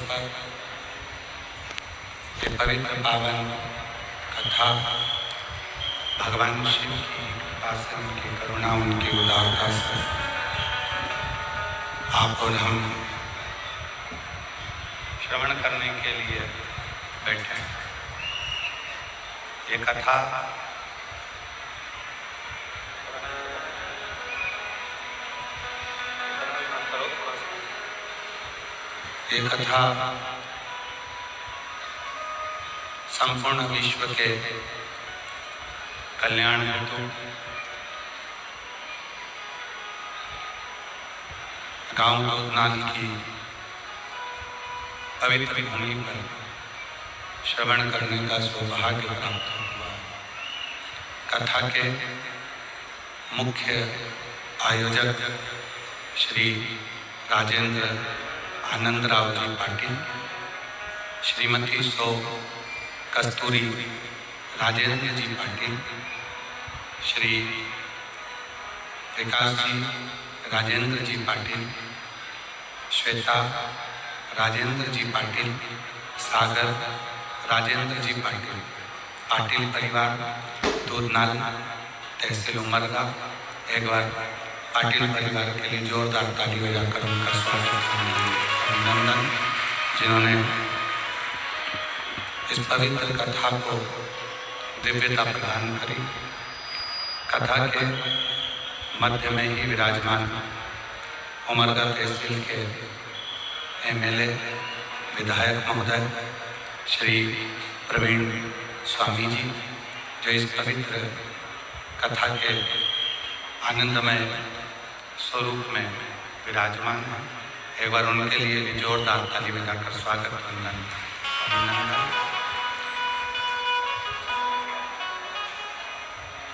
पर ये पवित्र पावन कथा भगवान शिव की कृपा से, उनकी करुणा, उनकी उदारता से आप और हम श्रवण करने के लिए बैठे। ये कथा संपूर्ण विश्व के कल्याण हेतु गांव गोदनाल की पवित्र भूमि पर श्रवण करने का सौभाग्य प्राप्त हुआ। कथा के मुख्य आयोजक श्री राजेंद्र आनंदराव जी पाटिल, श्रीमती सौ कस्तूरी राजेंद्र जी पाटिल, श्री विकास जी राजेंद्र जी पाटिल, श्वेता राजेंद्र जी पाटिल, सागर राजेंद्र जी पाटिल, पाटिल परिवार दूधनाल तहसील उमरगा। एक बार पाटिल परिवार के लिए जोरदार ताली बजाकर उनका स्वागत अभिनंदन, जिन्होंने इस पवित्र कथा को दिव्यता प्रदान करी। कथा के मध्य में ही विराजमान उमरगा तहसील के एमएलए विधायक महोदय श्री प्रवीण स्वामी जी, जो इस पवित्र कथा के आनंदमय स्वरूप में विराजमान है। एक बार उनके लिए भी जोरदार ताली बजाकर स्वागत वंदन अभिनंदन।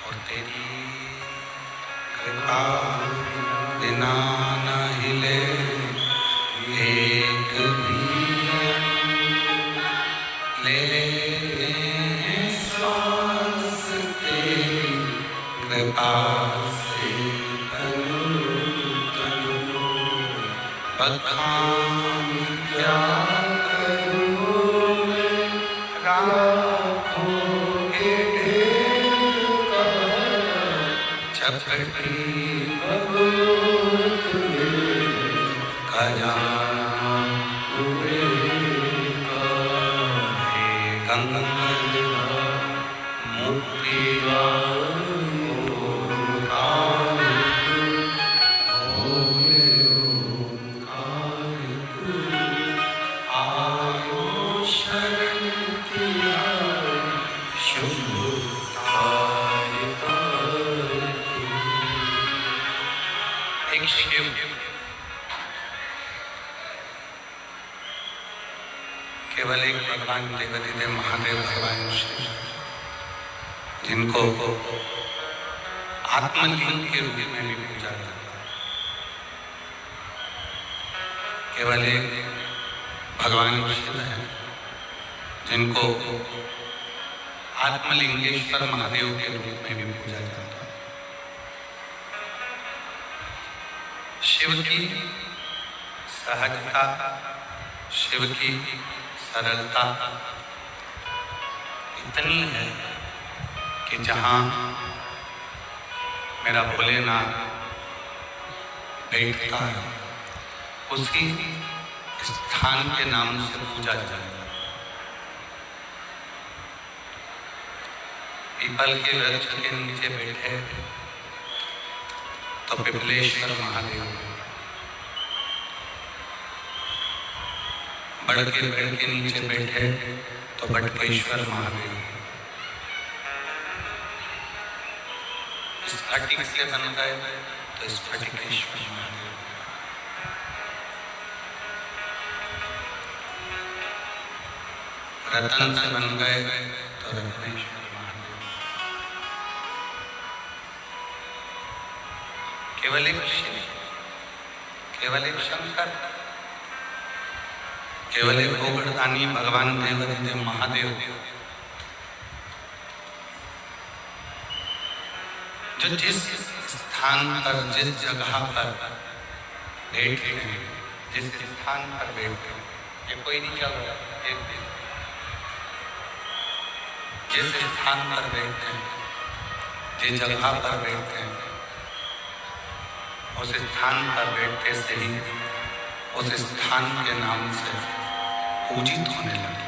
और तेरी कृपा बिना न हिले एक भी ले सांस तेरी कृपा से बखान क्या करूं मैं, राखों के ढेर का चपटी बबूत में खजाना हुए का हे गंगा मुक्ति केवल एक भगवान देवादिदेव महादेव भगवान शिव, जिनको आत्मलिंग के रूप में भी पूजा जाता है। केवल एक भगवान शिव है जिनको आत्मलिंगेश्वर महादेव के रूप में भी पूजा जाता है। शिव की सहजता, शिव की सरलता इतनी है कि जहाँ मेरा भोलेनाथ बैठता है उसी स्थान के नाम से पूजा जाएगा। पीपल के वृक्ष के नीचे बैठे तो पिपलेश्वर महादेव, बड़ के पेड़ के नीचे बैठे तो बटकेश्वर महादेव, स्फटिक से बन गए तो स्फटिकेश्वर महादेव, रतन से बन गए तो रत्नेश्वर महादेव। केवल एक शिव, केवल एक शंकर, केवल एक भोगदानी भगवान देवादिदेव महादेव, जो जिस स्थान पर, जिस जगह पर बैठे हैं, जिस स्थान पर बैठे ये कोई नहीं चल रहा एक दिन। जिस स्थान पर बैठते हैं, जिस जगह पर बैठते हैं, उस स्थान पर बैठते से ही उस स्थान के नाम से पूजित होने लगे।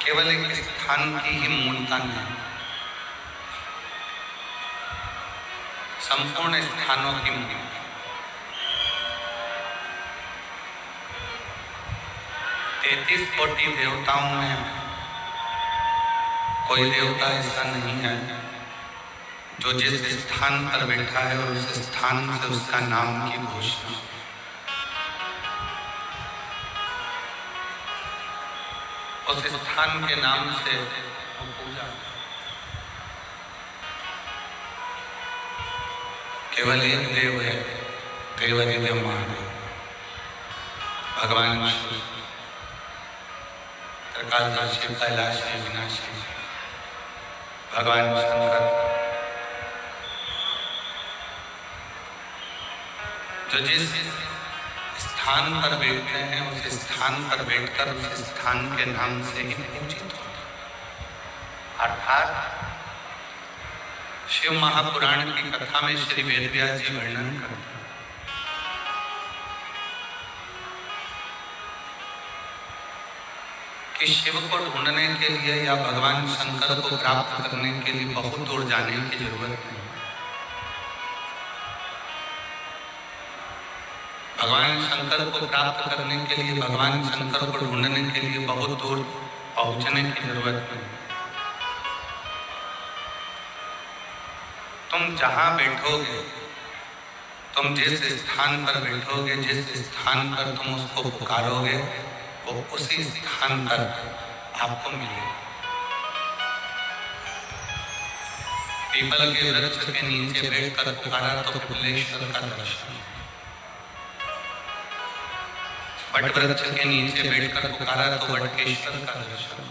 केवल एक स्थान की ही मूलता नहीं, संपूर्ण स्थानों की मूलता। 33 कोटि देवताओं में कोई देवता ऐसा नहीं है जो जिस स्थान पर बैठा है और उस स्थान से उसका नाम की घोषणा, उस स्थान के नाम से पूजा। केवल एक देव है, देव महादेव, भगवान त्रिकालदर्शी, कैलाशी, विनाशी, भगवान शंकर, जो जिस स्थान पर बैठते हैं उस स्थान पर बैठकर उस स्थान के नाम से ही पूजित होते हैं। अर्थात शिव महापुराण की कथा में श्री वेदव्यास जी वर्णन करते हैं कि शिव को ढूंढने के लिए या भगवान शंकर को प्राप्त करने के लिए बहुत दूर जाने की जरूरत नहीं। भगवान शंकर को प्राप्त करने के लिए, भगवान शंकर को ढूंढने के लिए बहुत दूर पहुंचने की जरूरत नहीं। तुम जहां बैठोगे, तुम जिस स्थान पर बैठोगे, जिस स्थान पर तुम उसको पुकारोगे, वो उसी स्थान पर आपको मिलेगा। पीपल के वृक्ष के नीचे बैठकर पुकारा तो पिपलेश्वर का दर्शन, वट वृक्ष के नीचे बैठकर पुकारा तो वटकेश्वर का दर्शन।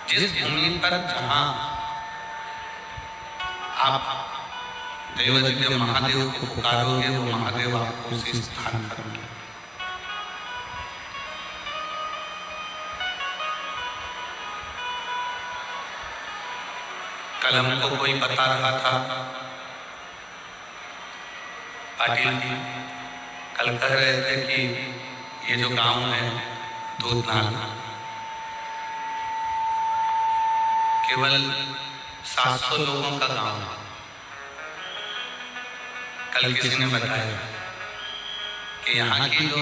जिस भूमि पर जहां आप देव महादेव को पुकारोगे, वो महादेव आपको उसी स्थान पर मिलेगा। कल हमको कोई बता रहा था, पाटिल जी कल कह रहे थे कि ये जो गांव है दूधनाल, केवल 700 लोगों का गांव है। कल किसी ने बताया कि यहाँ की जो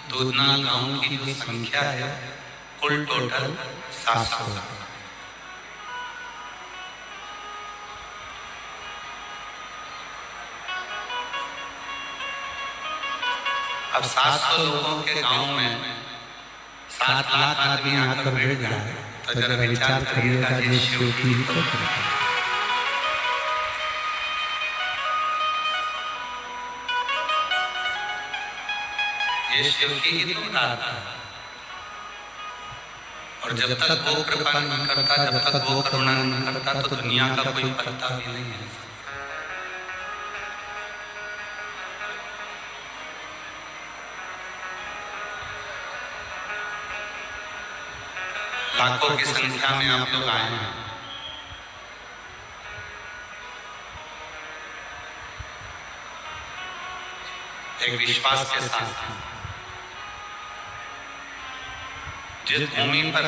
दूधनाल गांव की जो संख्या है कुल टोटल 700 है। अब 700 लोगों के गांव में 7 लाख आदमी आकर बैठ जाए तो जरा विचार करिएगा ये शिव की ही तो ये शिव की ही तो बात है। और जब तक वो कृपा नहीं करता, जब तक वो करुणा नहीं करता, तो दुनिया का कोई पत्ता भी नहीं है। लाखों की संख्या में आप लोग आए हैं। एक विश्वास के साथ जिस भूमि पर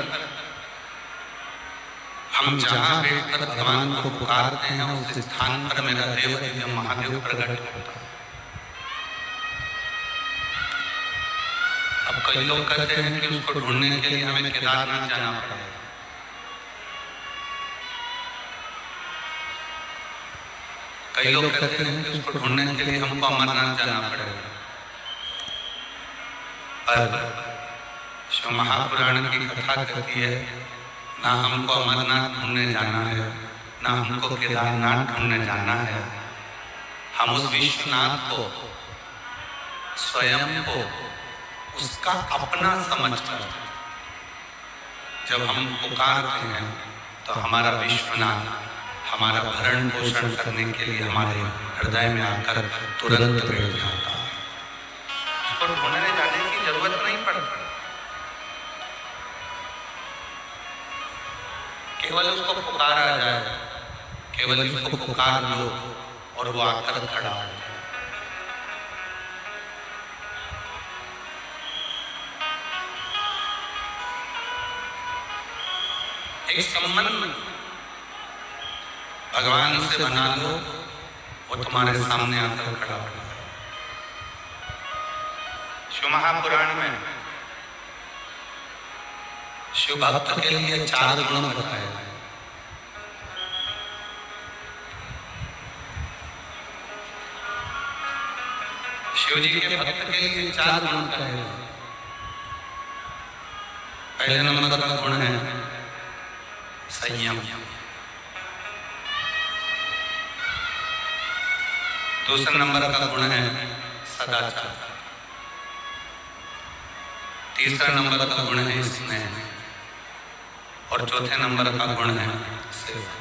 हम जहां बैठकर भगवान को पुकारते हैं उस स्थान पर मेरा देव दिव्य महादेव प्रकट होता है। अब कई लोग कहते हैं कि उसको ढूंढने के लिए हमें केदारनाथ जाना पड़ेगा। कई लोग कहते हैं कि उसको ढूंढने के लिए हमको अमरनाथ जाना पड़ेगा। पर शिव महापुराण की कथा कहती है, ना हमको अमरनाथ ढूंढने जाना है, ना हमको केदारनाथ ढूंढने जाना है। हम उस विश्वनाथ को, स्वयं को उसका अपना समझकर जब हम पुकारते हैं तो हमारा विश्वनाथ हमारा भरण पोषण करने के लिए हमारे हृदय में आकर तुरंत बैठ जाता है। उसको ढूंढने जाने की जरूरत नहीं पड़ती, केवल उसको पुकारा जाए, केवल उसको पुकार लो और वो आकर खड़ा हो। एक संबंध भगवान से बना लो, वो तुम्हारे सामने आकर खड़ा हो। शिव महापुराण में शिव भक्त के लिए 4 गुण बताए हैं। शिव जी के भक्त के लिए 4 गुण कहे हैं। पहले नंबर का गुण है संयम, दूसरे नंबर का गुण है सदाचार, तीसरा नंबर का गुण है स्नेह और चौथे नंबर का गुण है सेवा।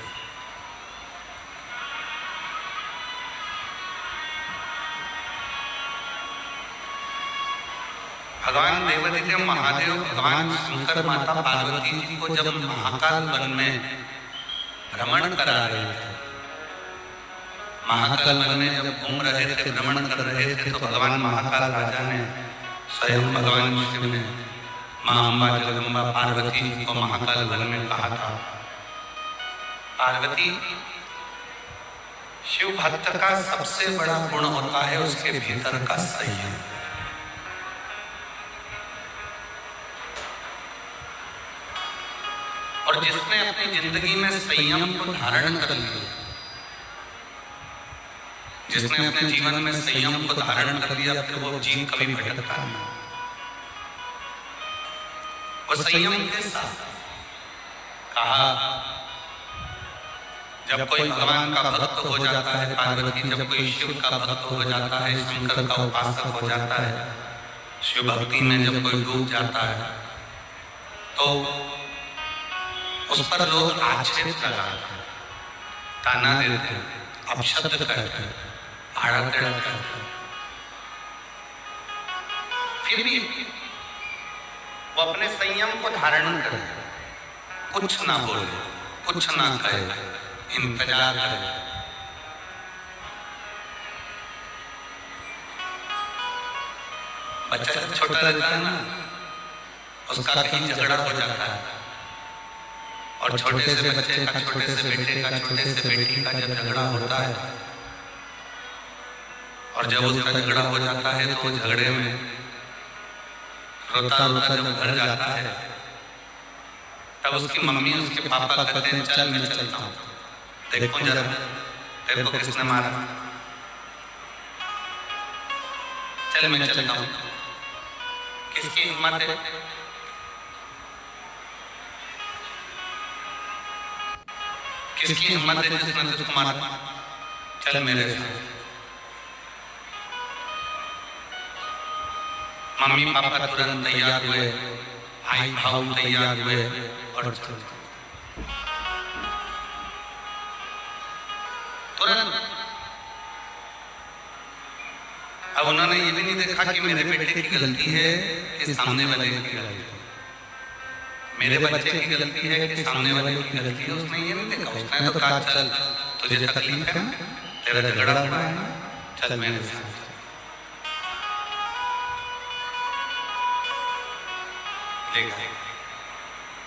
भगवान देवादिदेव महादेव भगवान शंकर माता पार्वती जी को जब महाकाल वन में भ्रमण करा रहे थे, महाकाल वन में जब घूम रहे थे, भ्रमण कर रहे थे, तो भगवान महाकाल राजा ने स्वयं भगवान शिव ने मां अम्बा जगदम्बा पार्वती जी को महाकाल वन में कहा था, पार्वती, शिव भक्त का सबसे बड़ा गुण होता है उसके भीतर का संयम। और जिसने अपनी जिंदगी में संयम को धारण कर लिया, जिसने अपने जीवन में संयम को धारण कर लिया, फिर वो जीव कभी भटकता नहीं। वो संयम के साथ कहा, जब कोई भगवान का भक्त हो जाता है, पार्वती जब कोई शिव का भक्त हो जाता है, शंकर का उपासक हो जाता है, शिव भक्ति में जब कोई डूब जाता है, तो उस पर लोग आक्षेप लगाते हैं, ताना देते हैं, अपशब्द करते हैं, आड़ा टेढ़ा करते हैं। फिर भी वो अपने संयम को धारण करे, कुछ ना बोले, कुछ ना कहे, इंतजार करे। बच्चा जब छोटा रहता है ना, उसका कहीं झगड़ा हो जाता है, और छोटे से बच्चे का, छोटे से बेटे का, छोटे से बेटी का जब झगड़ा होता है, और जब उसका झगड़ा हो जाता है, तो झगड़े में रोता रोता जब घर जाता है, तब उसकी मम्मी उसके पापा कहते हैं, चल मैं चलता हूँ, देखो जरा तेरे को किसने मारा, चल मैं चलता हूँ। किसकी हिम्मत है? किसकी हिम्मत है जिसने तुझको मारा? चल मेरे साथ। मम्मी पापा तुरंत तैयार हुए, भाई भाऊ तैयार हुए और चल तुरंत। अब उन्होंने ये भी नहीं देखा कि मेरे बेटे की गलती है कि सामने वाले की गलती है, मेरे बच्चे की गलती है कि सामने वाले की गलती है, उसने ये नहीं देखा। उसने तो कहा, चल तुझे तकलीफ है, तेरा झगड़ा हुआ है, चल मेरे साथ।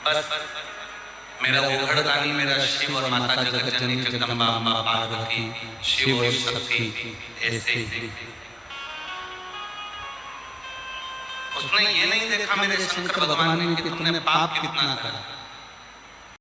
बस मेरा ओघड़दानी, मेरा शिव और माता जगतजननी जगदम्बा अम्बा पार्वती, शिव और शक्ति, ऐसे उसने ये नहीं देखा मेरे शंकर भगवान ने कि तुमने पाप कितना करा।